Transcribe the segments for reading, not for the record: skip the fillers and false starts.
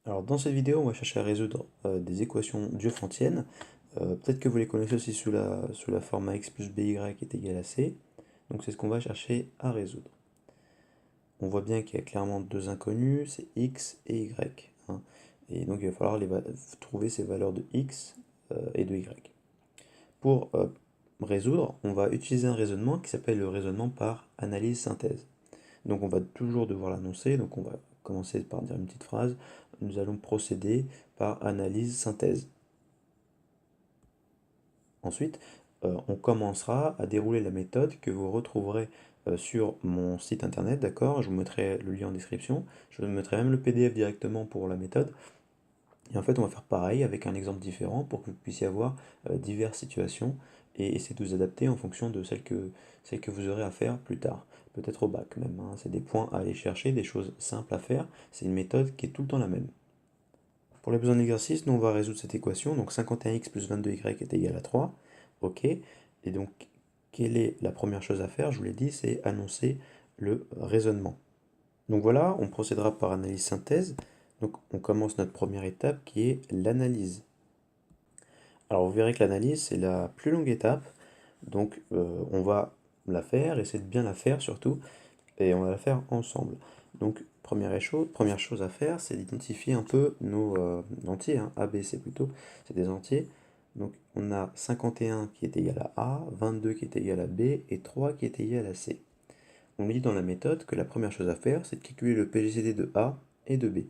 Alors dans cette vidéo, on va chercher à résoudre des équations diophantiennes. Peut-être que vous les connaissez aussi sous la forme ax plus by est égal à c. Donc c'est ce qu'on va chercher à résoudre. On voit bien qu'il y a clairement deux inconnus, c'est x et y, hein. Et donc il va falloir trouver ces valeurs de x et de y. Pour résoudre, on va utiliser un raisonnement qui s'appelle le raisonnement par analyse-synthèse. Donc on va toujours devoir l'annoncer, donc on va commencer par dire une petite phrase. Nous allons procéder par analyse-synthèse. Ensuite, on commencera à dérouler la méthode que vous retrouverez sur mon site internet, d'accord? Je vous mettrai le lien en description, je vous mettrai même le PDF directement pour la méthode. Et en fait, on va faire pareil avec un exemple différent pour que vous puissiez avoir diverses situations et essayer de vous adapter en fonction de celles que vous aurez à faire plus tard. Peut-être au bac même, hein. C'est des points à aller chercher, des choses simples à faire. C'est une méthode qui est tout le temps la même. Pour les besoins d'exercice, nous on va résoudre cette équation. Donc 51x plus 22y est égal à 3. Ok. Et donc, quelle est la première chose à faire? Je vous l'ai dit, c'est annoncer le raisonnement. Donc voilà, on procédera par analyse synthèse. Donc on commence notre première étape qui est l'analyse. Alors vous verrez que l'analyse c'est la plus longue étape. Donc on va la faire, essayer de bien la faire surtout, et on va la faire ensemble. Donc première chose à faire, c'est d'identifier un peu nos entiers, hein, A, B, C plutôt, c'est des entiers. Donc on a 51 qui est égal à A, 22 qui est égal à B, et 3 qui est égal à C. On dit dans la méthode que la première chose à faire, c'est de calculer le PGCD de A et de B.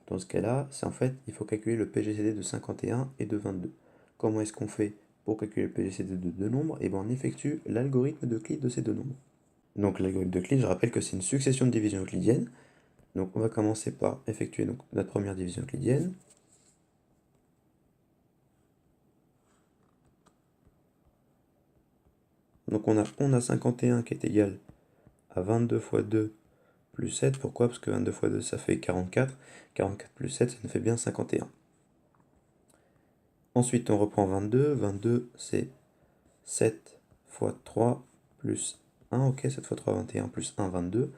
Dans ce cas-là, c'est en fait, il faut calculer le PGCD de 51 et de 22. Comment est-ce qu'on fait pour calculer le PGCD de deux nombres? Et bien on effectue l'algorithme d'Euclide de ces deux nombres. Donc l'algorithme d'Euclide, je rappelle que c'est une succession de divisions euclidiennes. Donc on va commencer par effectuer donc, notre première division euclidienne. Donc on a 51 qui est égal à 22 fois 2 plus 7. Pourquoi? Parce que 22 fois 2 ça fait 44. 44 plus 7 ça nous fait bien 51. Ensuite on reprend 22. 22 c'est 7 fois 3 plus 1. Ok, 7 fois 3, 21 plus 1, 22.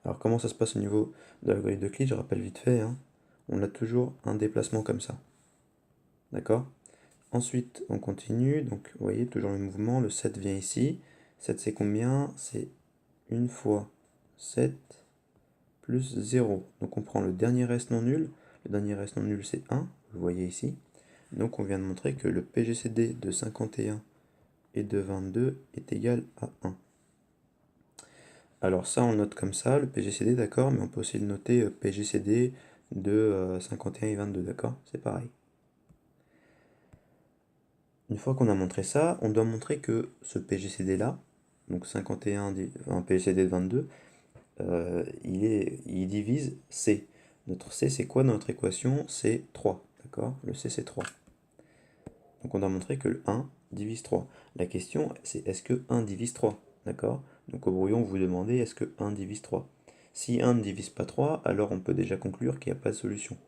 Alors comment ça se passe au niveau de l'algorithme d'Euclide? Je rappelle vite fait, hein. On a toujours un déplacement comme ça. D'accord? Ensuite, on continue. Donc, vous voyez, toujours le mouvement. Le 7 vient ici. 7, c'est combien? C'est 1 fois 7 plus 0. Donc, on prend le dernier reste non nul. Le dernier reste non nul, c'est 1. Vous le voyez ici. Donc, on vient de montrer que le PGCD de 51 et de 22 est égal à 1. Alors, ça, on le note comme ça, le PGCD, d'accord, mais on peut aussi le noter PGCD de 51 et 22, d'accord? C'est pareil. Une fois qu'on a montré ça, on doit montrer que ce PGCD là, donc 51, un PGCD de 22, il divise C. Notre C c'est quoi dans notre équation? C'est 3, d'accord? Le C c'est 3. Donc on doit montrer que le 1 divise 3. La question c'est est-ce que 1 divise 3, d'accord? Donc au brouillon vous demandez est-ce que 1 divise 3. Si 1 ne divise pas 3, alors on peut déjà conclure qu'il n'y a pas de solution.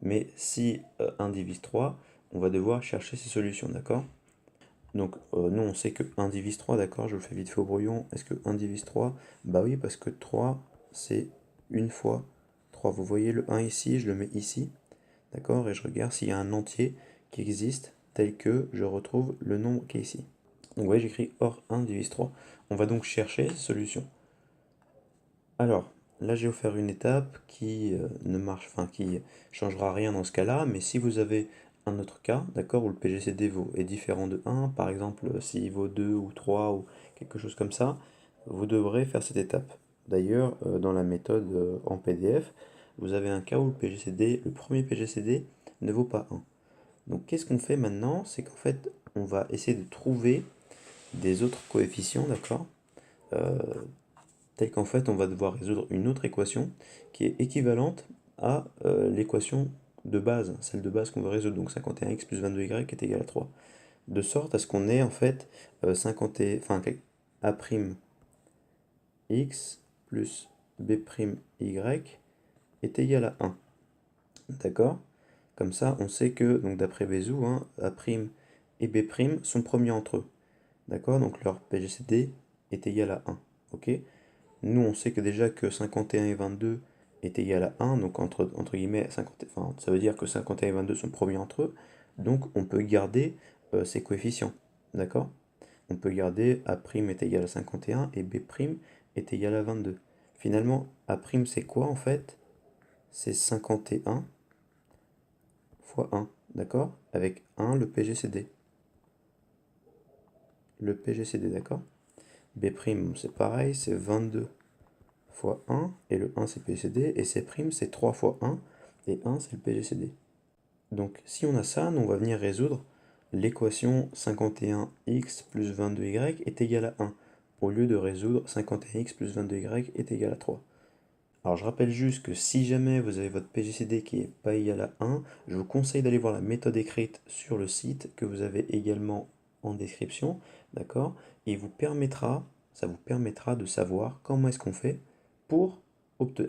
Mais si 1 divise 3, on va devoir chercher ces solutions, d'accord? Donc nous on sait que 1 divise 3, d'accord, je le fais vite fait au brouillon. Est-ce que 1 divise 3? Bah oui, parce que 3 c'est une fois 3. Vous voyez le 1 ici, je le mets ici, d'accord, et je regarde s'il y a un entier qui existe tel que je retrouve le nombre qui est ici. Donc vous voyez, j'écris or 1 divise 3. On va donc chercher solution. Alors, là j'ai offert une étape qui ne marche, enfin qui changera rien dans ce cas-là, mais si vous avez un autre cas, d'accord, où le PGCD est différent de 1, par exemple s'il vaut 2 ou 3 ou quelque chose comme ça, vous devrez faire cette étape. D'ailleurs, dans la méthode en PDF, vous avez un cas où le premier PGCD ne vaut pas 1. Donc qu'est-ce qu'on fait maintenant? C'est qu'en fait, on va essayer de trouver des autres coefficients, d'accord, euh, tel qu'en fait on va devoir résoudre une autre équation qui est équivalente à l'équation de base, celle de base qu'on veut résoudre, donc 51x plus 22y est égal à 3. De sorte à ce qu'on ait en fait a' x plus b'y est égal à 1. D'accord? Comme ça, on sait que, donc d'après Bézout, hein, A' et B' sont premiers entre eux. D'accord? Donc leur PGCD est égal à 1. Ok? Nous, on sait que déjà que 51 et 22 est égal à 1, donc entre guillemets, 50, enfin, ça veut dire que 51 et 22 sont promis entre eux, donc on peut garder ces coefficients, d'accord? On peut garder A' est égal à 51 et B' est égal à 22. Finalement, A' c'est quoi en fait? C'est 51 fois 1, d'accord? Avec 1, le PGCD. Le PGCD, d'accord? B', c'est pareil, c'est 22 fois 1, et le 1 c'est PGCD, et C' c'est 3 fois 1, et 1 c'est le PGCD. Donc si on a ça, nous on va venir résoudre l'équation 51x plus 22y est égal à 1, au lieu de résoudre 51x plus 22y est égal à 3. Alors je rappelle juste que si jamais vous avez votre PGCD qui n'est pas égal à 1, je vous conseille d'aller voir la méthode écrite sur le site que vous avez également en description, d'accord? Et ça vous permettra de savoir comment est-ce qu'on fait pour,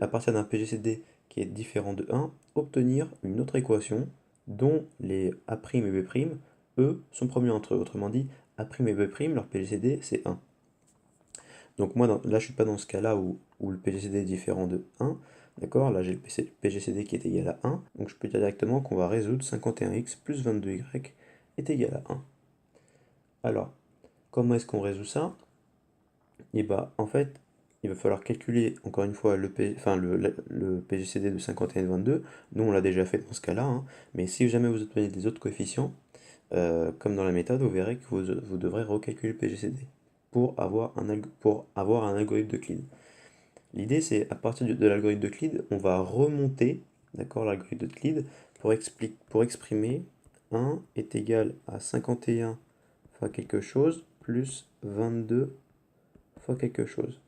à partir d'un PGCD qui est différent de 1, obtenir une autre équation dont les A' et B', eux, sont promus entre eux. Autrement dit, A' et B', leur PGCD c'est 1. Donc moi, là, je ne suis pas dans ce cas-là où le PGCD est différent de 1. D'accord? Là, j'ai le PGCD qui est égal à 1. Donc je peux dire directement qu'on va résoudre 51x plus 22y est égal à 1. Alors, comment est-ce qu'on résout ça? Et bah, en fait, il va falloir calculer, encore une fois, le PGCD de 51 et de 22. Nous, on l'a déjà fait dans ce cas-là. Hein. Mais si jamais vous obtenez des autres coefficients, comme dans la méthode, vous verrez que vous devrez recalculer le PGCD pour avoir un algorithme d'Euclide. L'idée, c'est à partir de l'algorithme d'Euclide, on va remonter, d'accord, l'algorithme d'Euclide pour exprimer 1 est égal à 51 fois quelque chose plus 22 fois quelque chose.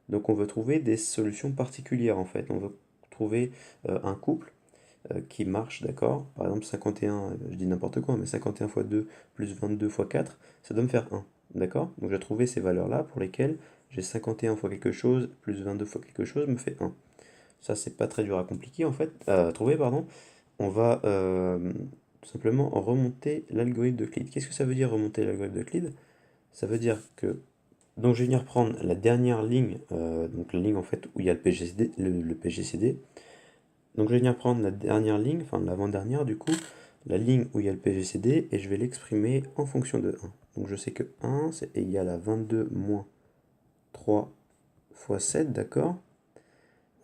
Donc on veut trouver des solutions particulières en fait. On veut trouver un couple qui marche, d'accord? Par exemple 51, je dis n'importe quoi, mais 51 fois 2 plus 22 fois 4, ça doit me faire 1, d'accord? Donc je vais trouver ces valeurs-là pour lesquelles j'ai 51 fois quelque chose plus 22 fois quelque chose me fait 1. Ça, c'est pas très dur à compliquer en fait, à trouver, pardon. On va tout simplement remonter l'algorithme d'Euclide. Qu'est-ce que ça veut dire remonter l'algorithme d'Euclide? Ça veut dire que donc je vais venir prendre la dernière ligne, donc la ligne en fait où il y a le PGCD, le PGCD. Donc je vais venir prendre la dernière ligne, enfin l'avant-dernière du coup, la ligne où il y a le PGCD, et je vais l'exprimer en fonction de 1. Donc je sais que 1 c'est égal à 22 moins 3 fois 7, d'accord?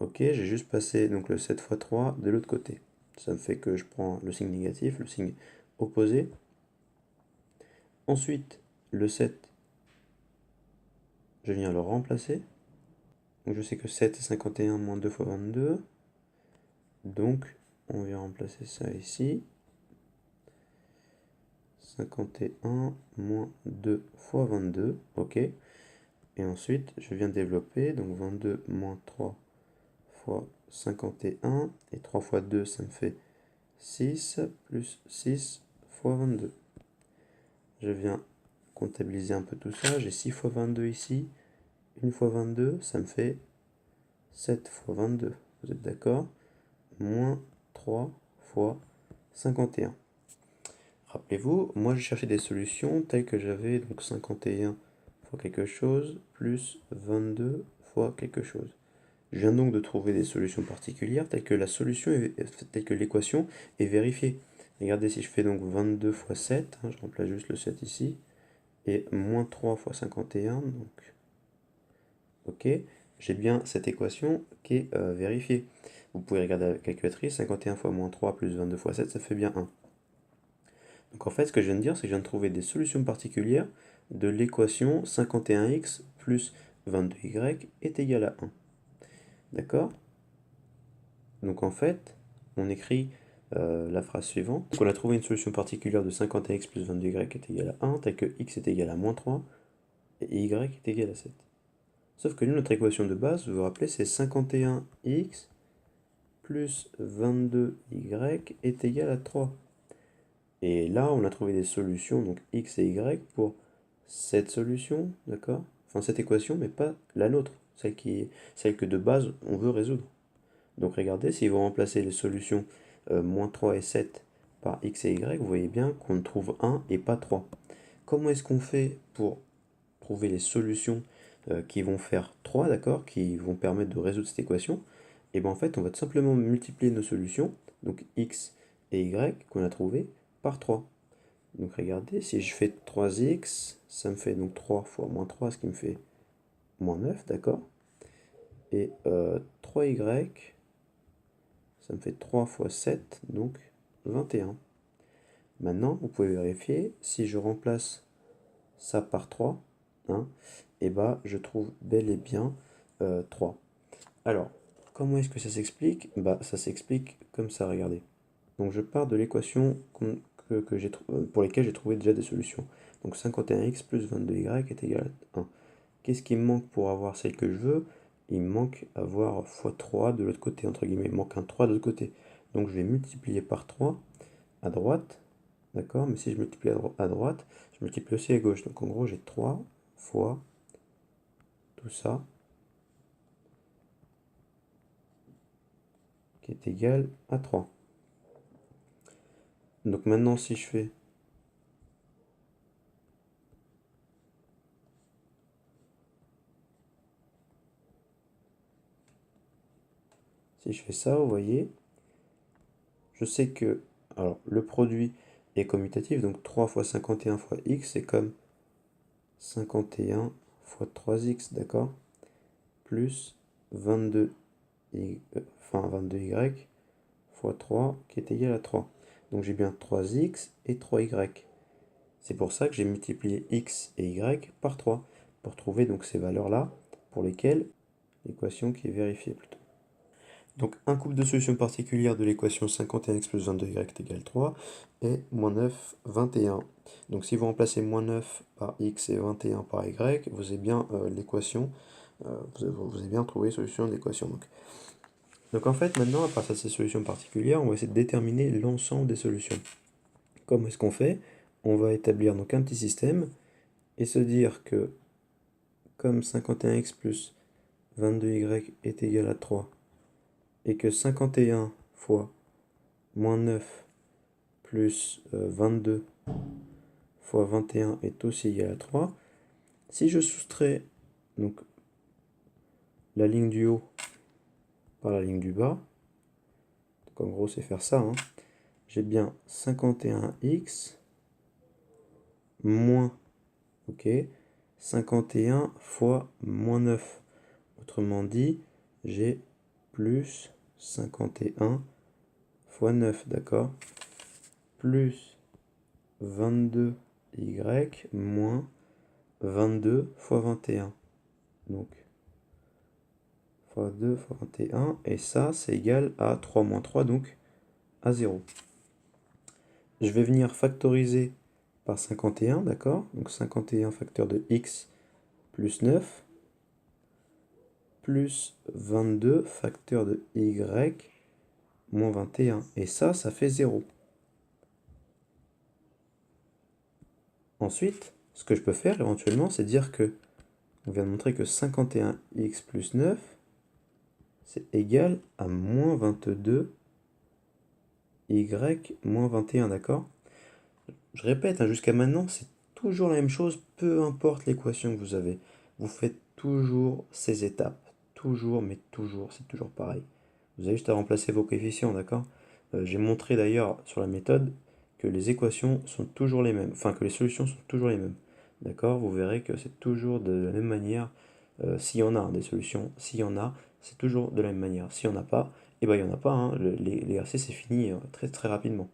Ok, j'ai juste passé donc le 7 fois 3 de l'autre côté. Ça me fait que je prends le signe négatif, le signe opposé. Ensuite, le 7, je viens le remplacer. Donc je sais que 7 c'est 51 moins 2 fois 22. Donc on vient remplacer ça ici. 51 moins 2 fois 22, ok. Et ensuite, je viens développer, donc 22 moins 3 fois 51, et 3 fois 2, ça me fait 6, plus 6 fois 22. Je viens comptabiliser un peu tout ça, j'ai 6 fois 22 ici, 1 fois 22, ça me fait 7 fois 22, vous êtes d'accord? Moins 3 fois 51. Rappelez-vous, moi j'ai cherché des solutions telles que j'avais donc 51 fois quelque chose plus 22 fois quelque chose. Je viens donc de trouver des solutions particulières telles que telle que l'équation est vérifiée. Regardez si je fais donc 22 fois 7, je remplace juste le 7 ici, et moins 3 fois 51, donc ok, j'ai bien cette équation qui est vérifiée. Vous pouvez regarder la calculatrice, 51 fois moins 3 plus 22 fois 7, ça fait bien 1. Donc en fait, ce que je viens de dire, c'est que je viens de trouver des solutions particulières de l'équation 51x plus 22y est égal à 1. D'accord? Donc en fait, on écrit la phrase suivante. Donc on a trouvé une solution particulière de 51x plus 22y est égal à 1, telle que x est égal à moins 3 et y est égal à 7. Sauf que nous, notre équation de base, vous vous rappelez, c'est 51x plus 22y est égal à 3. Et là, on a trouvé des solutions, donc x et y, pour cette solution, d'accord? Enfin, cette équation, mais pas la nôtre, celle que de base, on veut résoudre. Donc regardez, si vous remplacez les solutions moins 3 et 7 par x et y, vous voyez bien qu'on trouve 1 et pas 3. Comment est-ce qu'on fait pour trouver les solutions qui vont faire 3, d'accord? Qui vont permettre de résoudre cette équation? Et bien en fait, on va tout simplement multiplier nos solutions, donc x et y qu'on a trouvé, par 3. Donc regardez, si je fais 3x, ça me fait donc 3 fois moins 3, ce qui me fait moins 9, d'accord? Et 3y, ça me fait 3 fois 7, donc 21. Maintenant, vous pouvez vérifier, si je remplace ça par 3, hein, et bah je trouve bel et bien 3. Alors, comment est-ce que ça s'explique? Bah ça s'explique comme ça, regardez. Donc je pars de l'équation pour lesquelles j'ai trouvé déjà des solutions. Donc 51x plus 22y est égal à 1. Qu'est-ce qui me manque pour avoir celle que je veux? Il me manque avoir x3 de l'autre côté, entre guillemets. Il me manque un 3 de l'autre côté. Donc je vais multiplier par 3 à droite. D'accord? Mais si je multiplie à droite, je multiplie aussi à gauche. Donc en gros, j'ai 3 fois tout ça qui est égal à 3. Donc maintenant, si je fais ça, vous voyez, je sais que alors, le produit est commutatif, donc 3 fois 51 fois x, c'est comme 51 fois 3x, d'accord? Plus 22 22y fois 3 qui est égal à 3. Donc j'ai bien 3x et 3y. C'est pour ça que j'ai multiplié x et y par 3 pour trouver donc ces valeurs-là pour lesquelles l'équation qui est vérifiée plutôt. Donc un couple de solutions particulières de l'équation 51x plus 22y est égal à 3 est moins 9, 21. Donc si vous remplacez moins 9 par x et 21 par y, vous avez bien l'équation, vous avez bien trouvé la solution de l'équation. Donc en fait, maintenant, à partir de ces solutions particulières, on va essayer de déterminer l'ensemble des solutions. Comment est-ce qu'on fait? On va établir donc un petit système et se dire que comme 51x plus 22y est égal à 3 et que 51 fois moins 9 plus 22 fois 21 est aussi égal à 3, si je soustrais donc la ligne du haut par la ligne du bas, donc en gros c'est faire ça, hein, j'ai bien 51x moins, ok, 51 fois moins 9. Autrement dit, j'ai plus 51 fois 9, d'accord? Plus 22y moins 22 fois 21. Donc, fois 2 fois 21. Et ça, c'est égal à 3 moins 3, donc à 0. Je vais venir factoriser par 51, d'accord? Donc 51 facteur de x plus 9 plus 22 facteur de y moins 21. Et ça fait 0. Ensuite, ce que je peux faire éventuellement, c'est dire que on vient de montrer que 51x plus 9, c'est égal à moins 22y moins 21, d'accord? Je répète, hein, jusqu'à maintenant, c'est toujours la même chose, peu importe l'équation que vous avez. Vous faites toujours ces étapes. Toujours, mais toujours, c'est toujours pareil. Vous avez juste à remplacer vos coefficients, d'accord? J'ai montré d'ailleurs sur la méthode que les équations sont toujours les mêmes, enfin que les solutions sont toujours les mêmes. D'accord? Vous verrez que c'est toujours de la même manière. S'il y en a des solutions, s'il y en a, c'est toujours de la même manière. S'il n'y en a pas, eh ben, il n'y en a pas, hein. L'exercice c'est fini très très rapidement.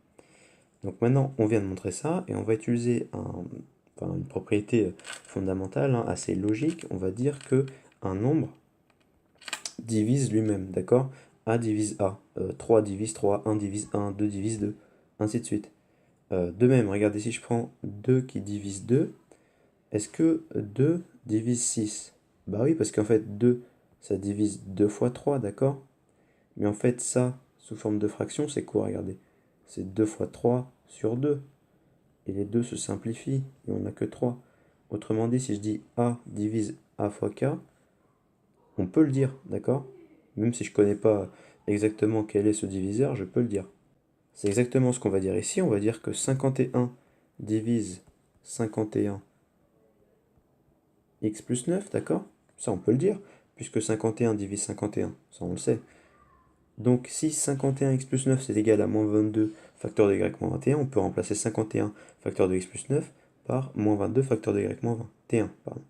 Donc maintenant, on vient de montrer ça et on va utiliser une propriété fondamentale, hein, assez logique. On va dire que un nombre divise lui-même, d'accord? A divise A, 3 divise 3, 1 divise 1, 2 divise 2, ainsi de suite. De même, regardez, si je prends 2 qui divise 2, est-ce que 2 divise 6? Bah oui, parce qu'en fait, 2, ça divise 2 fois 3, d'accord? Mais en fait, ça, sous forme de fraction, c'est quoi? Regardez. C'est 2 fois 3 sur 2. Et les deux se simplifient, et on n'a que 3. Autrement dit, si je dis A divise A fois K, on peut le dire, d'accord? Même si je ne connais pas exactement quel est ce diviseur, je peux le dire. C'est exactement ce qu'on va dire ici. On va dire que 51 divise 51 x plus 9, d'accord? Ça, on peut le dire, puisque 51 divise 51, ça on le sait. Donc si 51x plus 9 c'est égal à moins 22 facteur de y moins 21, on peut remplacer 51 facteur de x plus 9 par moins 22 facteur de y moins 21. Pardon.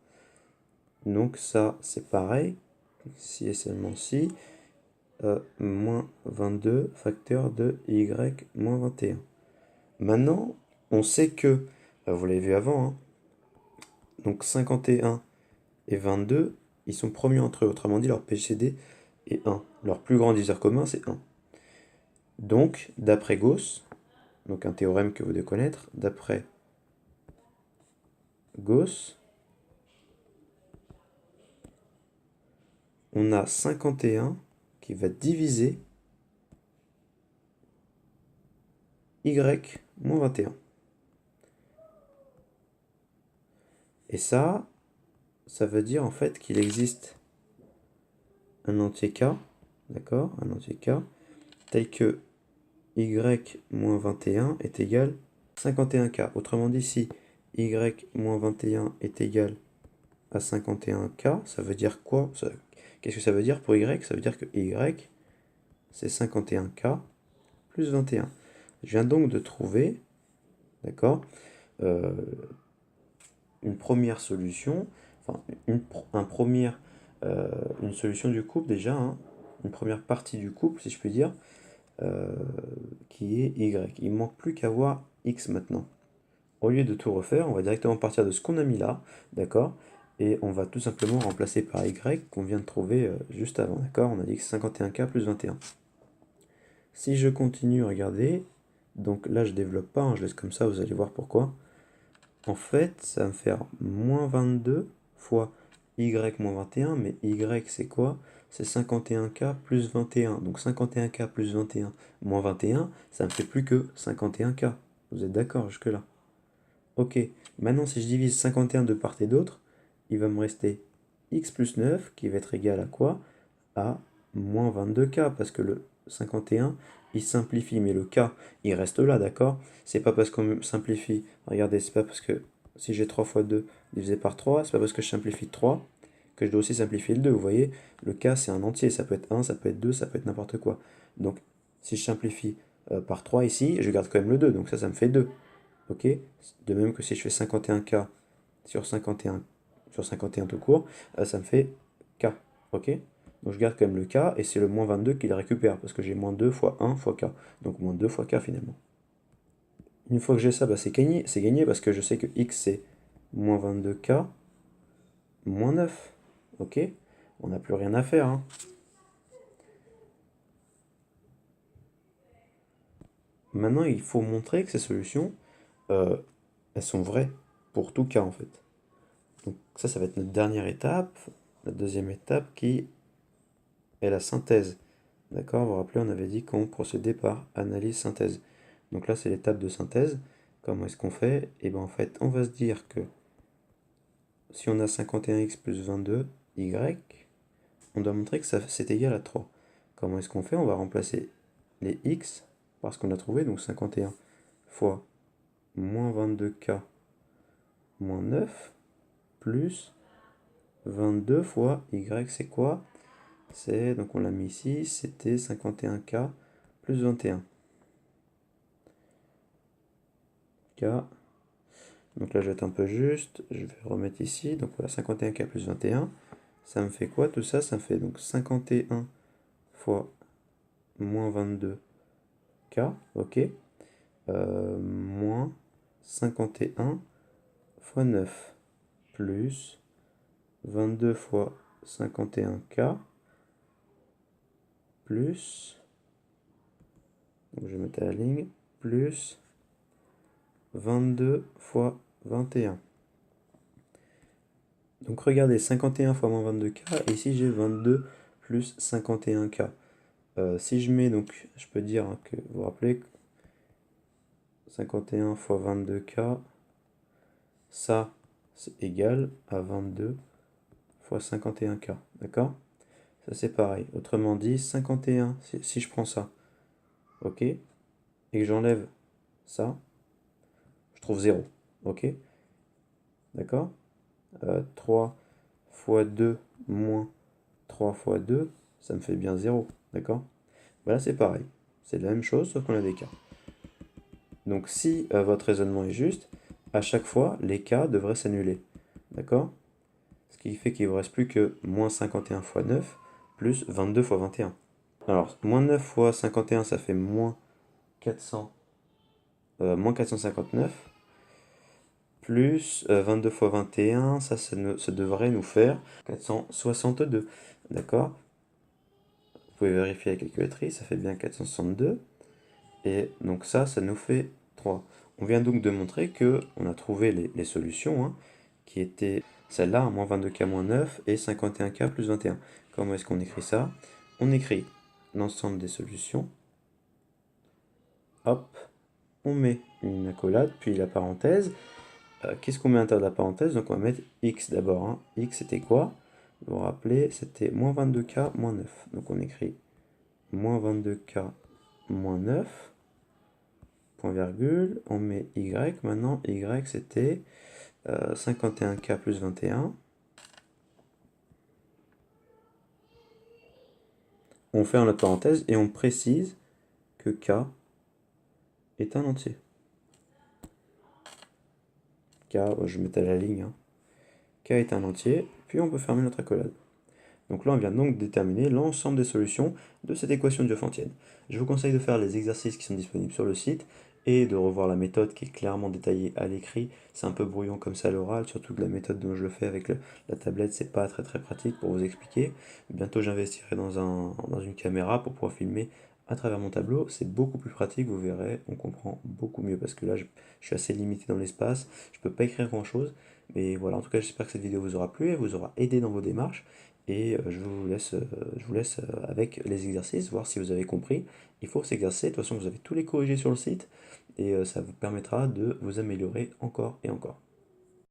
Donc ça c'est pareil, si et seulement si, moins 22 facteur de y moins 21. Maintenant, on sait que, vous l'avez vu avant, hein, donc 51 et 22, ils sont premiers entre eux, autrement dit leur PCD est 1. Leur plus grand diviseur commun c'est 1. Donc, d'après Gauss, donc un théorème que vous devez connaître, d'après Gauss, on a 51 qui va diviser y moins 21. Et ça veut dire en fait qu'il existe un entier k, d'accord, un entier k, tel que y moins 21 est égal à 51k. Autrement dit, si y moins 21 est égal à 51k, ça veut dire quoi? Qu'est-ce que ça veut dire pour y? Ça veut dire que y, c'est 51k plus 21. Je viens donc de trouver, d'accord, une première solution, enfin une solution du couple déjà, hein, une première partie du couple, si je puis dire, qui est y. Il ne manque plus qu'à voir x maintenant. Au lieu de tout refaire, on va directement partir de ce qu'on a mis là, d'accord, et on va tout simplement remplacer par y qu'on vient de trouver juste avant, d'accord. On a dit que c'est 51k plus 21. Si je continue, regardez, donc là je développe pas, hein, je laisse comme ça, vous allez voir pourquoi. En fait, ça va me faire moins 22 fois y moins 21, mais y c'est quoi? C'est 51k plus 21. Donc 51k plus 21 moins 21, ça me fait plus que 51k. Vous êtes d'accord jusque-là? Ok, maintenant si je divise 51 de part et d'autre, il va me rester x plus 9 qui va être égal à quoi? À moins 22k, parce que le 51, il simplifie, mais le k, il reste là, d'accord? C'est pas parce qu'on simplifie, regardez, c'est pas parce que si j'ai 3 fois 2 divisé par 3, c'est pas parce que je simplifie 3 que je dois aussi simplifier le 2, vous voyez? Le k, c'est un entier, ça peut être 1, ça peut être 2, ça peut être n'importe quoi. Donc, si je simplifie par 3 ici, je garde quand même le 2, donc ça me fait 2. Ok? De même que si je fais 51k sur 51, sur 51 tout court, ça me fait k. Ok? Donc je garde quand même le k et c'est le moins 22 qui le récupère parce que j'ai moins 2 fois 1 fois k. Donc moins 2 fois k finalement. Une fois que j'ai ça, bah c'est gagné parce que je sais que x c'est moins 22k moins 9. Ok? On n'a plus rien à faire, hein. Maintenant, il faut montrer que ces solutions, elles sont vraies pour tout cas en fait. Donc ça va être notre dernière étape, la deuxième étape qui est la synthèse. D'accord? Vous vous rappelez, on avait dit qu'on procédait par analyse-synthèse. Donc là, c'est l'étape de synthèse. Comment est-ce qu'on fait? Et bien en fait, on va se dire que si on a 51x plus 22, y, on doit montrer que c'est égal à 3. Comment est-ce qu'on fait? On va remplacer les x par ce qu'on a trouvé, donc 51 fois moins 22k moins 9 plus 22 fois y, c'est quoi? C'est, donc on l'a mis ici, c'était 51k plus 21. K. Donc là je vais être un peu juste, je vais remettre ici, donc voilà 51k plus 21. Ça me fait quoi tout ça? Ça me fait donc 51 fois moins 22k, ok, moins 51 fois 9, plus 22 fois 51k, plus, donc je vais mettre à la ligne, plus 22 fois 21. Donc regardez, 51 fois moins 22k, et ici j'ai 22 plus 51k. Si je mets, donc je peux dire que, vous vous rappelez, 51 fois 22k, ça c'est égal à 22 fois 51k, d'accord? Ça c'est pareil. Autrement dit, 51, si je prends ça, ok, et que j'enlève ça, je trouve 0, ok, d'accord? 3 fois 2 moins 3 fois 2, ça me fait bien 0, d'accord? Bah là c'est pareil, c'est la même chose sauf qu'on a des cas. Donc si votre raisonnement est juste, à chaque fois les cas devraient s'annuler. D'accord? Ce qui fait qu'il ne vous reste plus que moins 51 fois 9 plus 22 fois 21. Alors, moins 9 fois 51, ça fait moins 400, moins 459, plus 22 fois 21, ça devrait nous faire 462. D'accord? Vous pouvez vérifier la calculatrice, ça fait bien 462. Et donc ça nous fait 3. On vient donc de montrer que on a trouvé les solutions, hein, qui étaient celle-là, moins 22K moins 9 et 51K plus 21. Comment est-ce qu'on écrit ça? On écrit l'ensemble des solutions. Hop, on met une accolade, puis la parenthèse. Qu'est-ce qu'on met à l'intérieur de la parenthèse? Donc on va mettre x d'abord, hein. X c'était quoi? Vous vous rappelez, c'était moins 22K moins 9. Donc on écrit moins 22K moins 9. Point virgule, on met y, maintenant y c'était 51K plus 21. On ferme la parenthèse et on précise que K est un entier. K, je mettais la ligne, hein. K est un entier, puis on peut fermer notre accolade. Donc là, on vient donc déterminer l'ensemble des solutions de cette équation diophantine. Je vous conseille de faire les exercices qui sont disponibles sur le site et de revoir la méthode qui est clairement détaillée à l'écrit. C'est un peu brouillon comme ça à l'oral, surtout que la méthode dont je le fais avec la tablette, c'est pas très pratique pour vous expliquer. Bientôt, j'investirai dans une caméra pour pouvoir filmer à travers mon tableau. C'est beaucoup plus pratique, vous verrez, on comprend beaucoup mieux parce que là, je suis assez limité dans l'espace, je peux pas écrire grand-chose. Mais voilà, en tout cas, j'espère que cette vidéo vous aura plu et vous aura aidé dans vos démarches. Et je vous laisse avec les exercices, voir si vous avez compris. Il faut s'exercer, de toute façon vous avez tous les corrigés sur le site, et ça vous permettra de vous améliorer encore et encore.